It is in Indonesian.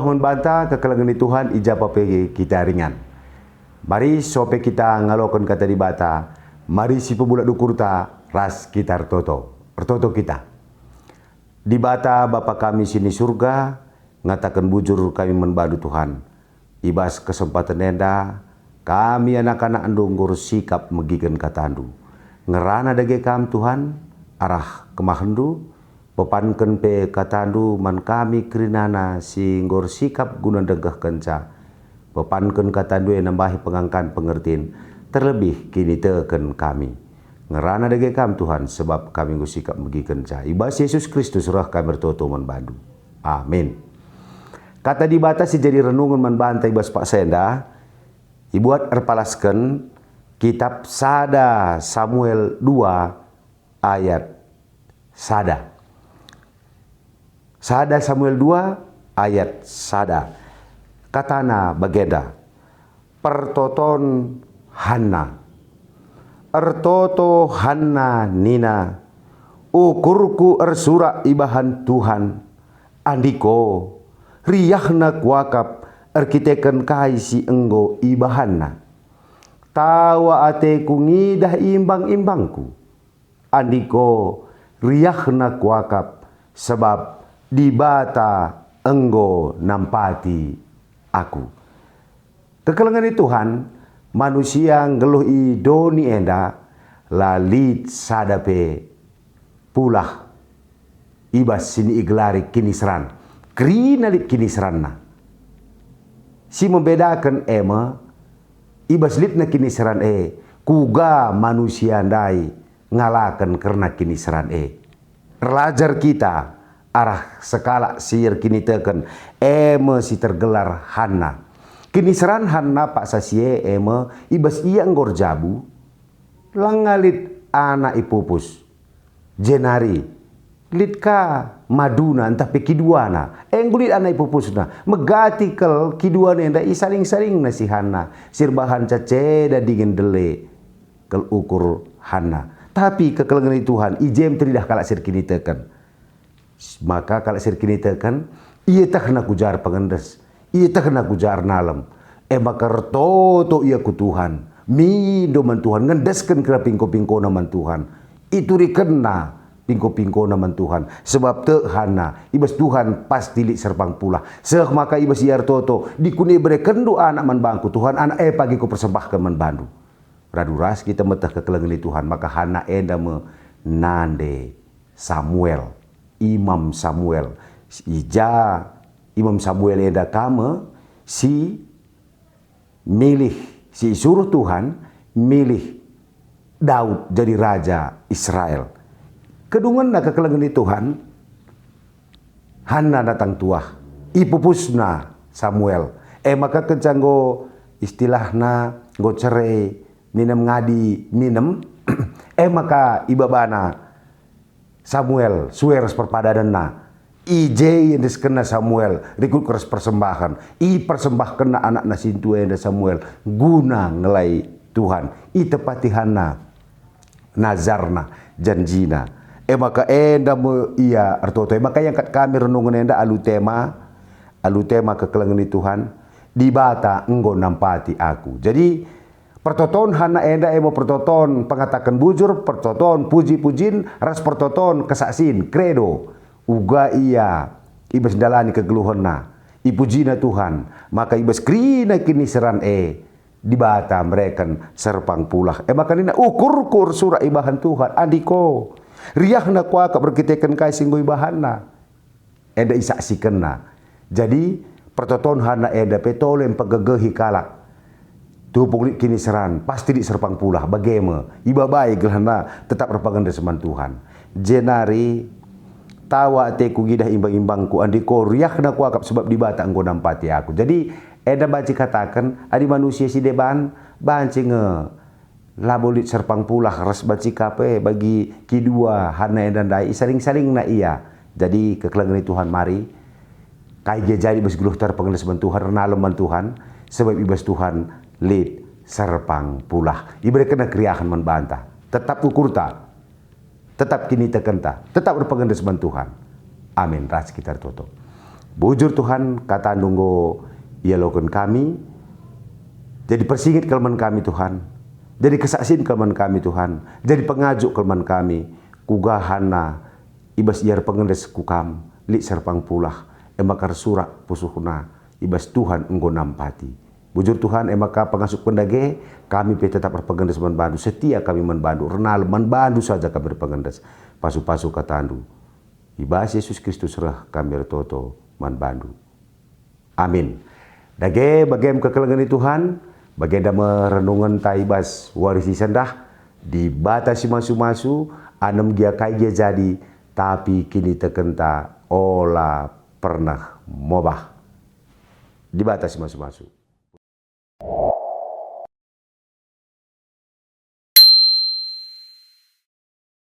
membantah kekalangan Tuhan ijabah kita ringan. Mari sope kita ngalokan kata di bata. Mari si pebulak dukurta ras kita ertoto kita. Di bata Bapa kami sini surga, ngatakan bujur kami membadu Tuhan. Ibas kesempatan enda, kami anak-anak andung ngurus sikap megigan kata andu. Ngerana dage kam Tuhan, arah kemahendu, pepanken pe kata andu man kami kerinana si ngurus sikap guna degah kenca. Pepanken kata andu yang nambahi pengangkan pengertiin, terlebih kini teken kami. Ngerana dage kam Tuhan, sebab kami ngurus sikap megigan kenca. Ibas Yesus Kristus roh kami bertoto membadu. Amin. Kata di batas jadi renungan membantai bas Pak Senda, ibuat erpalaskan kitab Sada Samuel 2 ayat Sada. Sada Samuel 2 ayat Sada. Katana bageda, pertoton Hanna. Ertoto Hanna nina, ukurku ersura ibahan Tuhan, andiko riyahna kuakap erkiteken kai si enggo ibahanna. Tawa ateku ngidah imbang-imbangku, andiko riyahna kuakap sebab dibata enggo nampati aku. Kekelengan Tuhan, manusia ngeluh idoni enda lalit sadape pulah ibas sini iglari kini seran. Krinalit kini seranna. Si membedakan ema ibas litna kini seran kuga manusia ndai ngalakan karena kini seran Relajar kita arah sekala sir kini teken ema si tergelar Hanna. Kini seran Hanna pak sasie ema ibas iya nggor jabu langalit anak ipupus jenari litka maduna entah pe kiduana enggulit anak ipupusna megati kel kiduana enda isaring-saring na si Hanna sirbahan cace da dingin dele kel ukur Hanna. Tapi kekelengan Tuhan ijem teridah kalak sir kini teken, maka kalak sir kini teken iya tak kena kujar pengendes, iya tak kena kujar nalem bakar toto iya ku Tuhan mido man Tuhan ngendeskan kera pingko-pingko naman Tuhan itu rikena pingko-pingko naman Tuhan sebab te Hanna ibas Tuhan pasti lik serpang pula seh maka ibas iar toto dikuni berikan doa anak man bangku Tuhan anak pagi ku persembahkan man bandu raduras kita metah kekelengan Tuhan maka Hanna enda menande Samuel Imam Samuel ija Imam Samuel enda kame si milih si suruh Tuhan milih Daud jadi raja Israel. Kedungan na kekelengan Tuhan, Hanna datang tuah, ipupusna Samuel. Maka kencanggo istilahna go cerai, minum ngadi minum. Maka ibabana Samuel sueres perpadadanna. Ije yang diskena Samuel rikut keras persembahan. Persembahkan anak nasintu yang Samuel guna ngelai Tuhan. Tepati Hanna nazarna janjina. Maka enda mo iya artoto maka yang kat kami renungan enda alu tema kekelengan Tuhan di bata enggo nampati aku. Jadi pertoton Hanna enda emo pertoton pengatakan bujur, pertoton puji-pujin, ras pertoton kesaksin credo uga iya ibas dalani kegeluhonna ipujina Tuhan maka ibas krina kini seran di bata mereka serpang pulah maka nina ukur surah ibahan Tuhan andiko riyahna kuaka berkitekan kai singgoy bahanna eda isaksikenna. Jadi pertoton Hanna eda petolem pegegehi kalak tupung kini seran pasti di serpang pulah bageme iba baik gelana tetap berpaganda seman Tuhan jenari tawa teku gidah imbang-imbangku andiko riyahna kuakap sebab dibata engko nampati aku. Jadi eda baci katakan adi manusia si deban banci labolit serpang pulah ras baci kape bagi kidua Hanna dan dai saling-saling na iya. Jadi kekelengan Tuhan mari kai jadi bes guluh terpengenes ban Tuhan renalem ban Tuhan sebab ibas Tuhan lid serpang pulah ibere kena kriahan membantah tetap ukurta tetap kini tekenta tetap berpengenes ban Tuhan. Amin. Ras kita tutup. Bujur Tuhan kata nunggu ia lakukan kami, jadi persingit kelemahan kami Tuhan, jadi kesaksian kelemahan kami Tuhan, jadi pengajuk kelemahan kami, kugahana ibas iar pengendes kukam, lik serpang pulah, emakar surak pusuhna, ibas Tuhan enggo nampati. Bujur Tuhan emaka pengasuk pendage, kami tetap berpengendes manbandu, setia kami manbandu, renal manbandu saja kami berpengendes, pasu-pasu katandu. Ibas Yesus Kristus rah kami bertoto manbandu. Amin. Dage bagem kekelengan Tuhan, bagenda merenungan taibas warisi sendah, dibatasi masu-masu, anem gia kai gia jadi, tapi kini tekenta olah pernah mobah. Dibatasi masu-masu.